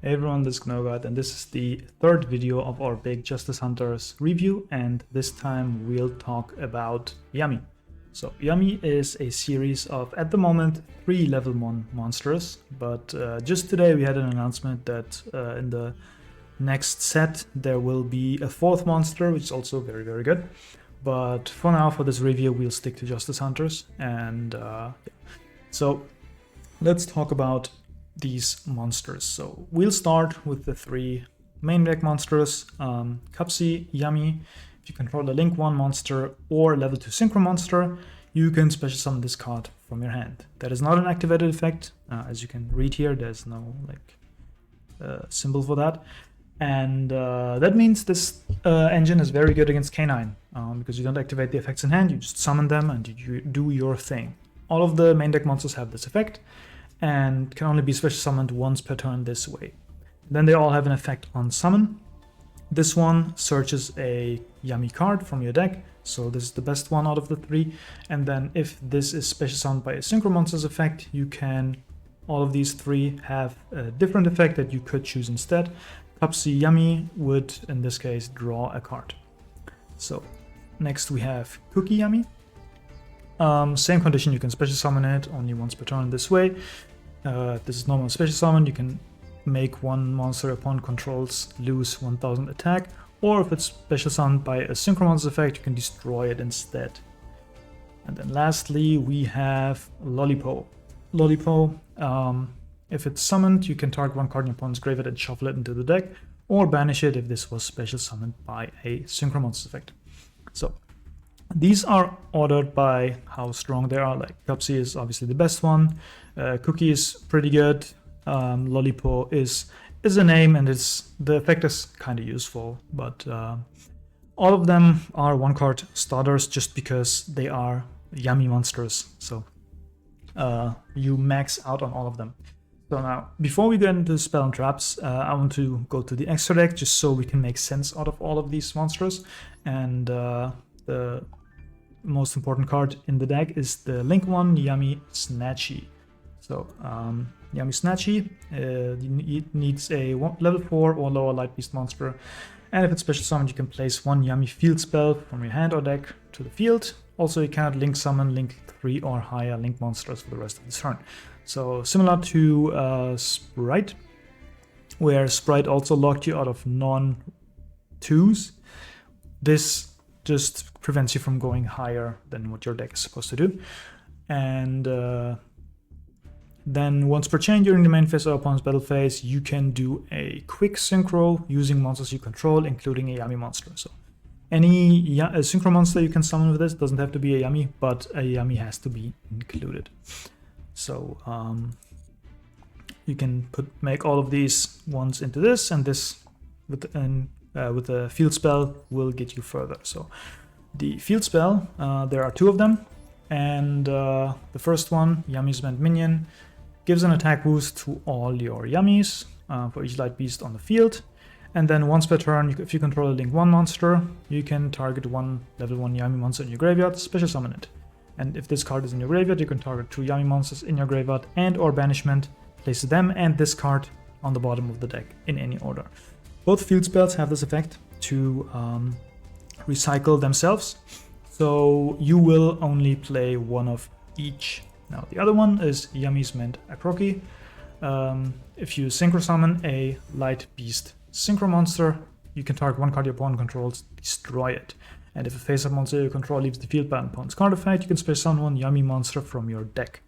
Hey everyone, this is Knogart, and this is the third video of our big Justice Hunters review, and this time we'll talk about Yummy. So Yummy is a series of, at the moment, 3 level 1 monsters, but just today we had an announcement that in the next set there will be a 4th monster, which is also very, very good. But for now, for this review, we'll stick to Justice Hunters, and so let's talk about these monsters. So we'll start with the 3 main deck monsters, Cupsy, Yummy. If you control a Link 1 monster or level 2 Synchro monster, you can special summon this card from your hand. That is not an activated effect. As you can read here, there's no symbol for that. And that means this engine is very good against K9 because you don't activate the effects in hand, you just summon them and you do your thing. All of the main deck monsters have this effect and can only be special summoned once per turn this way. Then they all have an effect on summon. This one searches a Yummy card from your deck, so this is the best one out of the 3. And then if this is special summoned by a Synchro monster's effect, you can, all of these 3 have a different effect that you could choose instead. Cupsy Yummy would, in this case, draw a card. So next we have Cookie Yummy. Same condition, you can special summon it only once per turn this way. This is normal special summon. You can make one monster upon controls lose 1000 attack, or if it's special summoned by a Synchro monster effect, you can destroy it instead. And then lastly, we have Lollipo. Lollipo, if it's summoned, you can target one card in your opponent's graveyard and shuffle it into the deck, or banish it if this was special summoned by a Synchro monster effect. So these are ordered by how strong they are. Like Cupsy is obviously the best one. Cookie is pretty good. Lollipo is a name, and the effect is kind of useful. But all of them are 1-card starters just because they are Yummy monsters. So you max out on all of them. So now, before we get into spell and traps, I want to go to the extra deck just so we can make sense out of all of these monsters. And the most important card in the deck is the Link 1 Yummy Snatchy. So Yummy Snatchy needs a level 4 or lower light beast monster, and if it's special summoned, you can place 1 Yummy field spell from your hand or deck to the field. Also, you cannot link summon Link 3 or higher Link monsters for the rest of the turn. So similar to Sprite, where Sprite also locked you out of non-2s, this just prevents you from going higher than what your deck is supposed to do. And then once per chain during the main phase or opponent's battle phase, you can do a quick synchro using monsters you control, including a Yummy monster. So any synchro monster you can summon with this doesn't have to be a Yummy, but a Yummy has to be included. So you can make all of these ones into this, and this with a field spell will get you further. So the field spell, there are 2 of them, and the first one, Yummy's Bent Minion, gives an attack boost to all your Yummies for each light beast on the field. And then once per turn, if you control a Link 1 monster, you can target 1 level 1 Yummy monster in your graveyard, special summon it. And if this card is in your graveyard, you can target 2 Yummy monsters in your graveyard and or banishment, place them and this card on the bottom of the deck in any order. Both field spells have this effect to recycle themselves, so you will only play 1 of each. Now the other one is Yummy's Meant Akroki. If you synchro summon a light beast synchro monster, you can target 1 card your opponent controls, destroy it. And if a face-up monster you control leaves the field by an opponent's card effect, you can special summon 1 Yummy monster from your deck.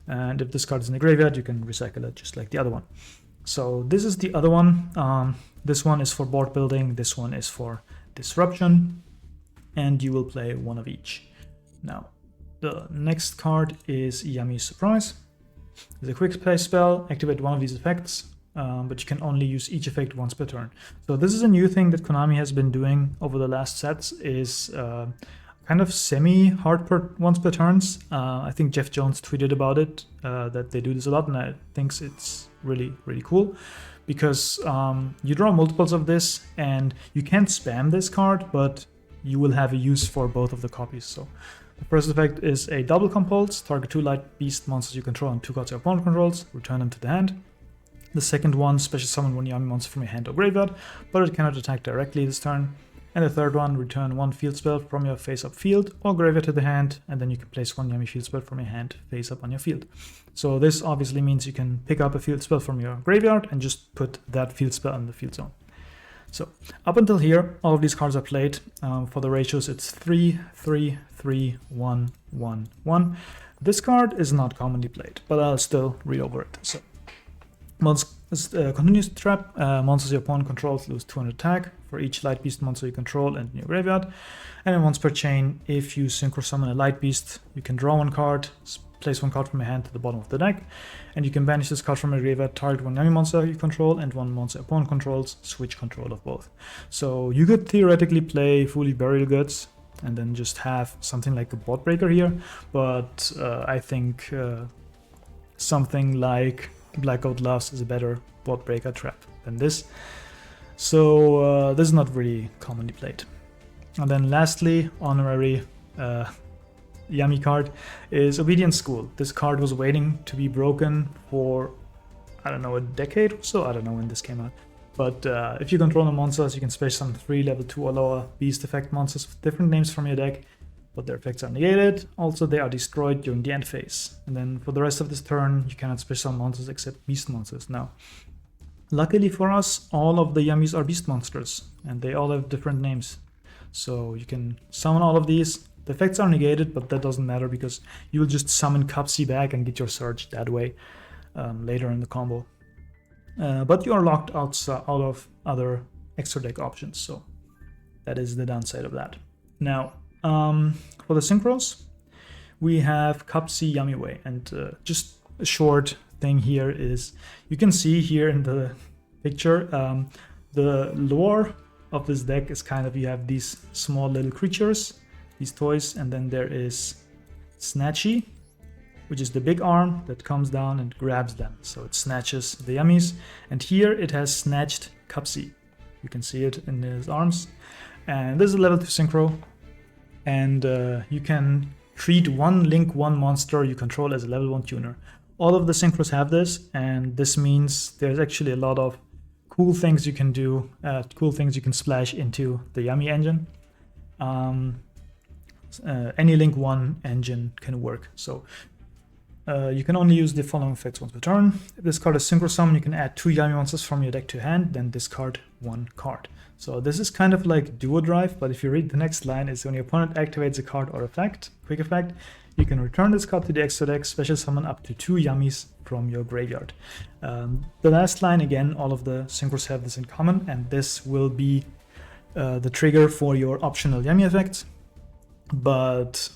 And if this card is in the graveyard, you can recycle it just like the other one. So this is the other one. This one is for board building, this one is for disruption, and you will play 1 of each. Now, the next card is Yummy Surprise. It's a quick play spell, activate 1 of these effects, but you can only use each effect once per turn. So this is a new thing that Konami has been doing over the last sets, is kind of semi-hard once per turns. I think Jeff Jones tweeted about it, that they do this a lot, and I think it's really, really cool. Because you draw multiples of this, and you can't spam this card, but you will have a use for both of the copies. So the first effect is a double compulse. Target 2 light beast monsters you control and 2 cards your opponent controls. Return them to the hand. The second one, special summon one Yami monster from your hand or graveyard, but it cannot attack directly this turn. And the third one, return one field spell from your face-up field or graveyard to the hand, and then you can place one Yami field spell from your hand face-up on your field. So this obviously means you can pick up a field spell from your graveyard and just put that field spell on the field zone. So up until here, all of these cards are played. For the ratios, it's 3, 3, 3, 1, 1, 1. This card is not commonly played, but I'll still read over it. So continuous trap. Monsters your opponent controls lose 200 attack for each light beast monster you control and in your graveyard. And then once per chain, if you synchro summon a light beast, you can draw one card, place one card from your hand to the bottom of the deck, and you can banish this card from your graveyard, target one Yami monster you control and one monster opponent controls, switch control of both. So you could theoretically play Fully Burial Goods and then just have something like a Board Breaker here, but I think something like Blackout Loves is a better Board Breaker trap than this. So this is not really commonly played. And then lastly, honorary Yami card is Obedience School. This card was waiting to be broken for, I don't know, a decade or so. I don't know when this came out. But if you control the monsters, you can special summon 3 level 2 or lower beast effect monsters with different names from your deck, but their effects are negated. Also, they are destroyed during the end phase. And then for the rest of this turn, you cannot special summon monsters except beast monsters. Now, luckily for us, all of the Yamis are beast monsters, and they all have different names. So you can summon all of these. The effects are negated, but that doesn't matter because you will just summon Cupsy back and get your Surge that way later in the combo. But you are locked out of other extra deck options, so that is the downside of that. Now, for the synchros, we have Cupsy Yami Way, and just a short thing here is you can see here in the picture the lore of this deck is kind of, you have these small little creatures, these toys, and then there is Snatchy, which is the big arm that comes down and grabs them. So it snatches the Yamis, and here it has snatched Cupsy. You can see it in his arms. And this is a level 2 synchro, and you can treat one Link 1 monster you control as a level 1 tuner. All of the synchros have this, and this means there's actually a lot of cool things you can do, cool things you can splash into the Yami engine. Any Link 1 engine can work. So you can only use the following effects once per turn. If this card is synchro summon, you can add 2 Yami monsters from your deck to hand, then discard 1 card. So this is kind of like Duo Drive, but if you read the next line, is when your opponent activates a card or effect, quick effect, you can return this card to the extra deck, special summon up to 2 Yamis from your graveyard. The last line, again, all of the synchros have this in common, and this will be the trigger for your optional Yami effects. But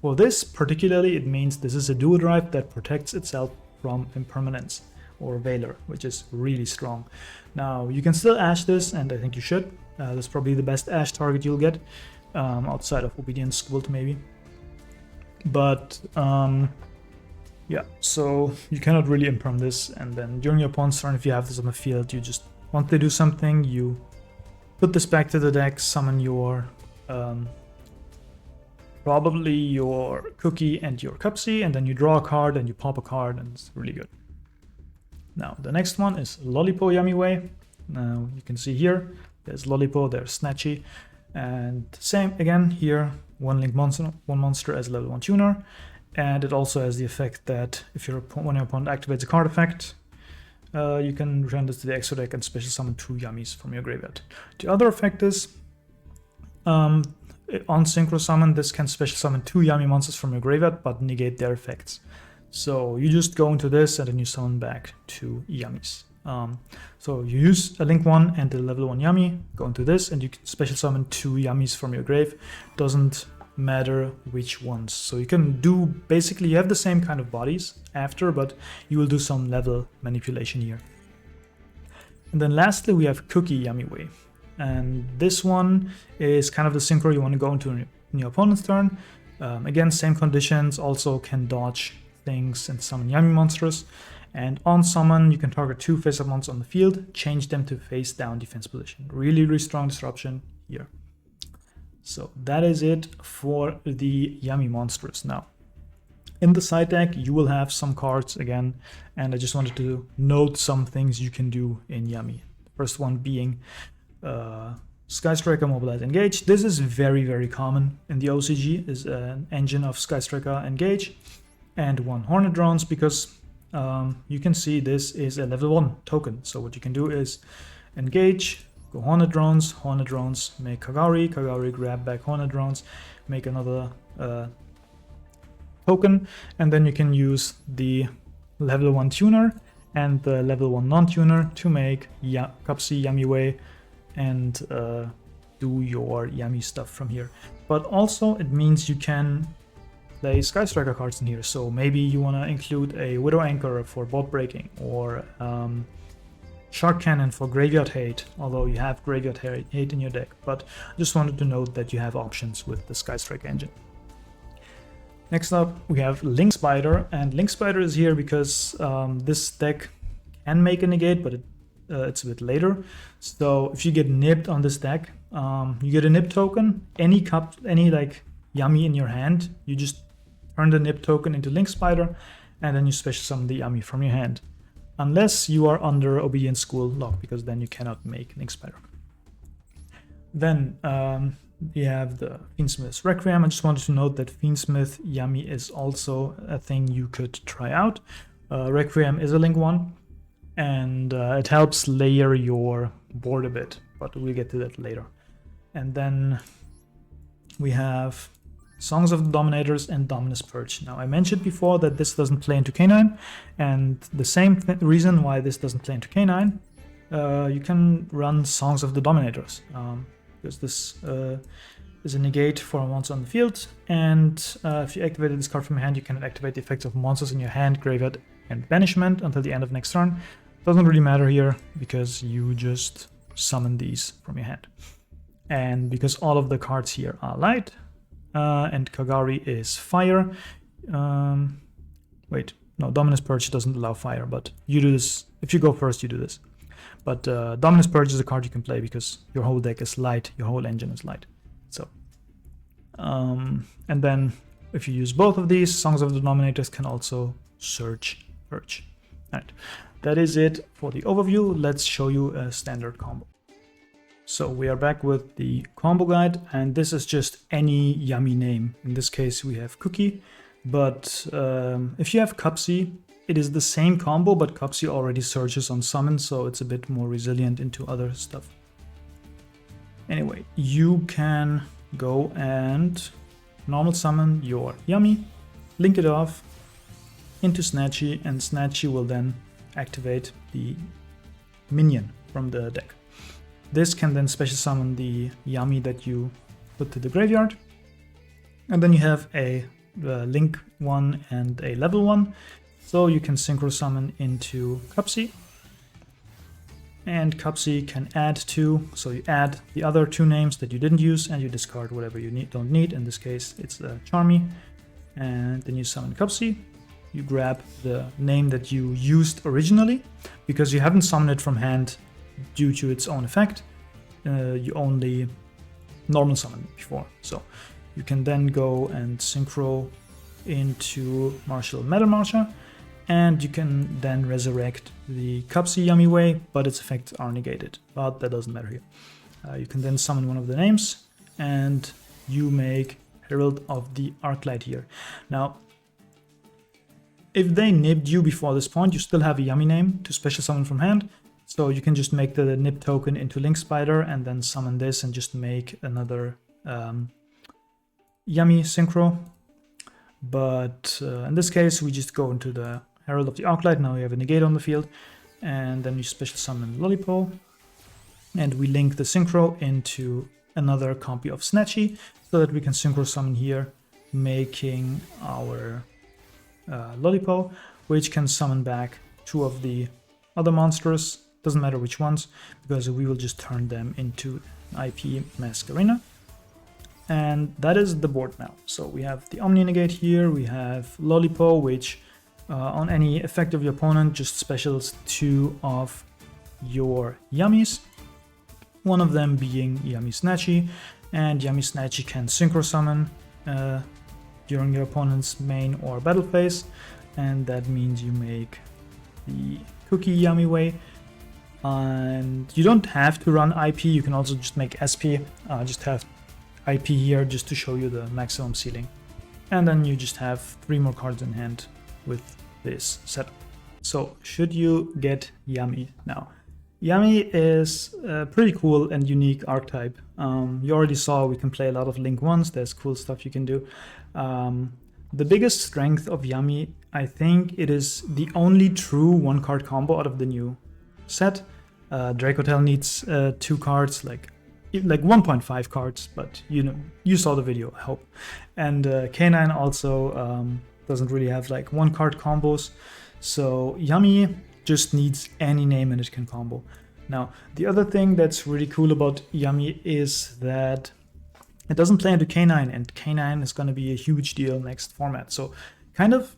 for this particularly, it means this is a dual drive that protects itself from impermanence or Valor, which is really strong. Now, you can still Ash this, and I think you should. That's probably the best Ash target you'll get, outside of Obedience School maybe. But yeah, so you cannot really imperm this, and then during your opponent's turn, if you have this on the field, you just want to do something, you put this back to the deck, summon your probably your Cookie and your Cupsy, and then you draw a card and you pop a card, and it's really good. Now, the next one is Lollipo Yami Way. Now, you can see here, there's Lollipo, there's Snatchy, and same again here, one monster as a level 1 tuner, and it also has the effect that if when your opponent activates a card effect, you can return this to the extra deck and special summon 2 Yamis from your graveyard. The other effect is, on Synchro Summon, this can special summon 2 Yami monsters from your graveyard, but negate their effects. So you just go into this and then you summon back 2 Yamis. So you use a Link 1 and a level 1 Yami, go into this, and you can special summon 2 Yamis from your grave. Doesn't matter which ones. So you can do, basically you have the same kind of bodies after, but you will do some level manipulation here. And then lastly we have Cookie Yami Way. And this one is kind of the synchro you want to go into in your opponent's turn. Again, same conditions, also can dodge things and summon Yami monsters. And on summon, you can target 2 face-up monsters on the field, change them to face-down defense position. Really, really strong disruption here. So that is it for the Yami monsters. Now, In the side deck, you will have some cards again, and I just wanted to note some things you can do in Yummy. The first one being Sky Striker, Mobilize, Engage. This is very, very common in the OCG, is an engine of Sky Striker, Engage, and 1 Hornet Drones, because you can see this is a level 1 token. So what you can do is engage, go Hornet Drones, make Kagari, grab back Hornet Drones, make another token, and then you can use the level 1 tuner and the level 1 non-tuner to make Cupsy, Yummy Way, and do your Yummy stuff from here. But also it means you can play Sky Striker cards in here. So maybe you want to include a Widow Anchor for bolt breaking, or Shark Cannon for Graveyard Hate, although you have Graveyard Hate in your deck. But I just wanted to note that you have options with the Sky Striker engine. Next up, we have Link Spider, and Link Spider is here because this deck can make a negate, but it's a bit later. So if you get nipped on this deck, you get a nip token. Any like Yummy in your hand, you just turn the nip token into Link Spider, and then you special summon the Yummy from your hand. Unless you are under Obedience School lock, because then you cannot make Link Spider. Then we have the Fiendsmith's Requiem. I just wanted to note that Fiendsmith Yummy is also a thing you could try out. Requiem is a Link 1, and it helps layer your board a bit, but we'll get to that later. And then we have Songs of the Dominators and Dominus Purge. Now, I mentioned before that this doesn't play into K9, and the same reason why this doesn't play into K9, you can run Songs of the Dominators, because this is a negate for a monster on the field, and if you activate this card from your hand, you can activate the effects of monsters in your hand, graveyard, and banishment until the end of next turn. Doesn't really matter here, because you just summon these from your hand. And because all of the cards here are light, and Kagari is fire. Wait, no, Dominus Purge doesn't allow fire, but you do this. If you go first, you do this. But Dominus Purge is a card you can play because your whole deck is light, your whole engine is light. So, and then if you use both of these, Songs of the Dominators can also search Purge. All right, that is it for the overview. Let's show you a standard combo. So we are back with the combo guide, and this is just any Yummy name. In this case, we have Cookie, but if you have Cupsy, it is the same combo, but Cupsy already searches on summon, so it's a bit more resilient into other stuff. Anyway, you can go and normal summon your Yummy, link it off into Snatchy, and Snatchy will then activate the minion from the deck. This can then special summon the Yummy that you put to the graveyard. And then you have a Link 1 and a level 1. So you can synchro summon into Cupsy. And Cupsy can add 2. So you add the other 2 names that you didn't use, and you discard whatever you don't need. In this case, it's Charmy. And then you summon Cupsy. You grab the name that you used originally, because you haven't summoned it from hand due to its own effect. You only normal summon before, so you can then go and synchro into Martial Metal Marcher, and you can then resurrect the Cupsy Yummy Way, but its effects are negated, but that doesn't matter here. You can then summon one of the names, and you make Herald of the Arclight here. Now, if they nipped you before this point, you still have a Yummy name to special summon from hand. So you can just make the nip token into Link Spider and then summon this and just make another Yummy synchro. But in this case, we just go into the Herald of the Arclight. Now we have a negate on the field. And then we special summon Lollipop. And we link the synchro into another copy of Snatchy so that we can synchro summon here, making our Lollipop, which can summon back 2 of the other monsters. Doesn't matter which ones, because we will just turn them into IP Mask Arena. And that is the board now. So we have the Omni Negate here, we have Lollipop, which on any effect of your opponent just specials 2 of your Yummies. One of them being Yummy Snatchy, and Yummy Snatchy can synchro summon during your opponent's main or battle phase, and that means you make the cookie Yummy way. And you don't have to run IP, you can also just make SP, just have IP here just to show you the maximum ceiling. And then you just have 3 more cards in hand with this setup. So should you get Yummy now? Yummy is a pretty cool and unique archetype. You already saw we can play a lot of Link 1s, there's cool stuff you can do. The biggest strength of Yummy, I think it is the only true 1-card combo out of the new set. Dracotel needs 2 cards, like 1.5 cards, but you saw the video, I hope. And K9 also doesn't really have like 1-card combos, so Yummy just needs any name and it can combo. Now, the other thing that's really cool about Yummy is that it doesn't play into K9, and K9 is going to be a huge deal next format. So kind of,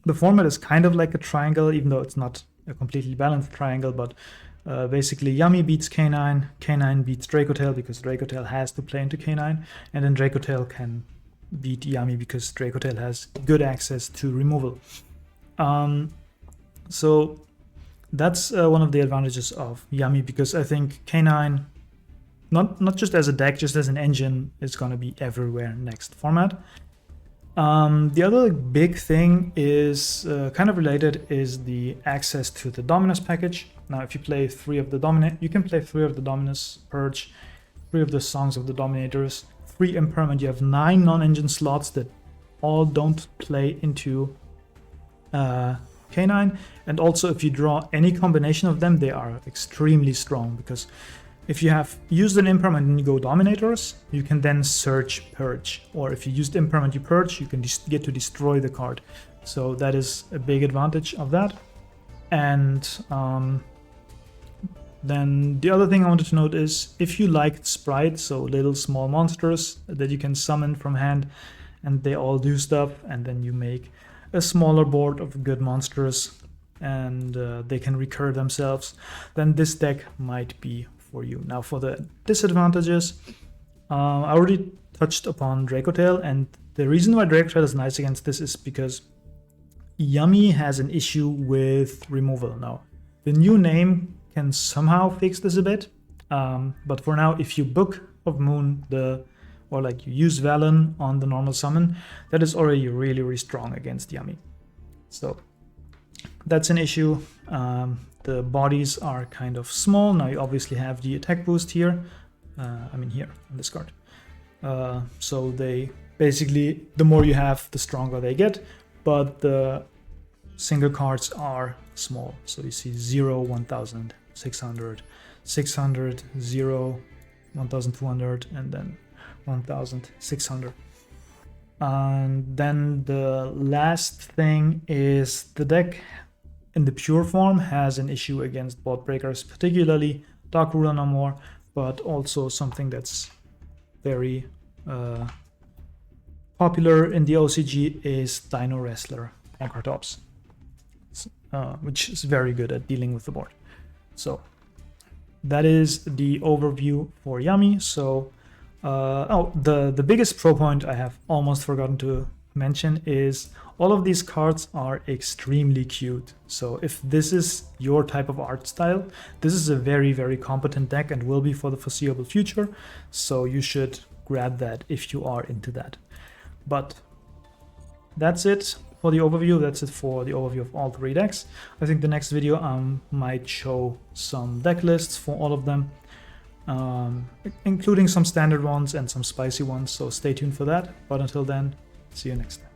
the format is kind of like a triangle, even though it's not a completely balanced triangle, but basically Yummy beats K9, K9 beats Dracotel because Dracotel has to play into K9, and then Dracotel can beat Yummy because Dracotel has good access to removal. So that's one of the advantages of Yummy, because I think K9, not just as a deck, just as an engine, is going to be everywhere next format. The other big thing is kind of related, is the access to the Dominus package. Now, if you play 3 of the Dominate, you can play 3 of the Dominus Purge, 3 of the Songs of the Dominators, 3 Impermanent. You have 9 non-engine slots that all don't play into K9, and also if you draw any combination of them, they are extremely strong, because if you have used an Impermanent and you go Dominators, you can then search Purge, or if you used Impermanent you Purge, you can get to destroy the card. So that is a big advantage of that. And then the other thing I wanted to note is, if you liked sprites, so little small monsters that you can summon from hand and they all do stuff, and then you make a smaller board of good monsters and they can recur themselves, then this deck might be for you. Now, for the disadvantages, I already touched upon Dracotel, and the reason why Dracotel is nice against this is because Yummy has an issue with removal. Now, the new name can somehow fix this a bit, but for now, if you Book of Moon or like you use Valen on the normal summon, that is already really, really strong against Yummy. So that's an issue. The bodies are kind of small. Now you obviously have the attack boost here. Here on this card. So they basically, the more you have, the stronger they get, but the single cards are small. So you see 0, 1000, 600, 600, 0, 1200, and then 1600. And then the last thing is the deck in the pure form has an issue against board breakers, particularly Dark Ruler no more, but also something that's very popular in the OCG is Dino Wrestler Anchortops, which is very good at dealing with the board. So that is the overview for Yummy. So the biggest pro point I have almost forgotten to mention is all of these cards are extremely cute. So if this is your type of art style, this is a very, very competent deck and will be for the foreseeable future. So you should grab that if you are into that. But that's it for the overview. That's it for the overview of all 3 decks. I think the next video might show some deck lists for all of them, including some standard ones and some spicy ones. So stay tuned for that. But until then, see you next time.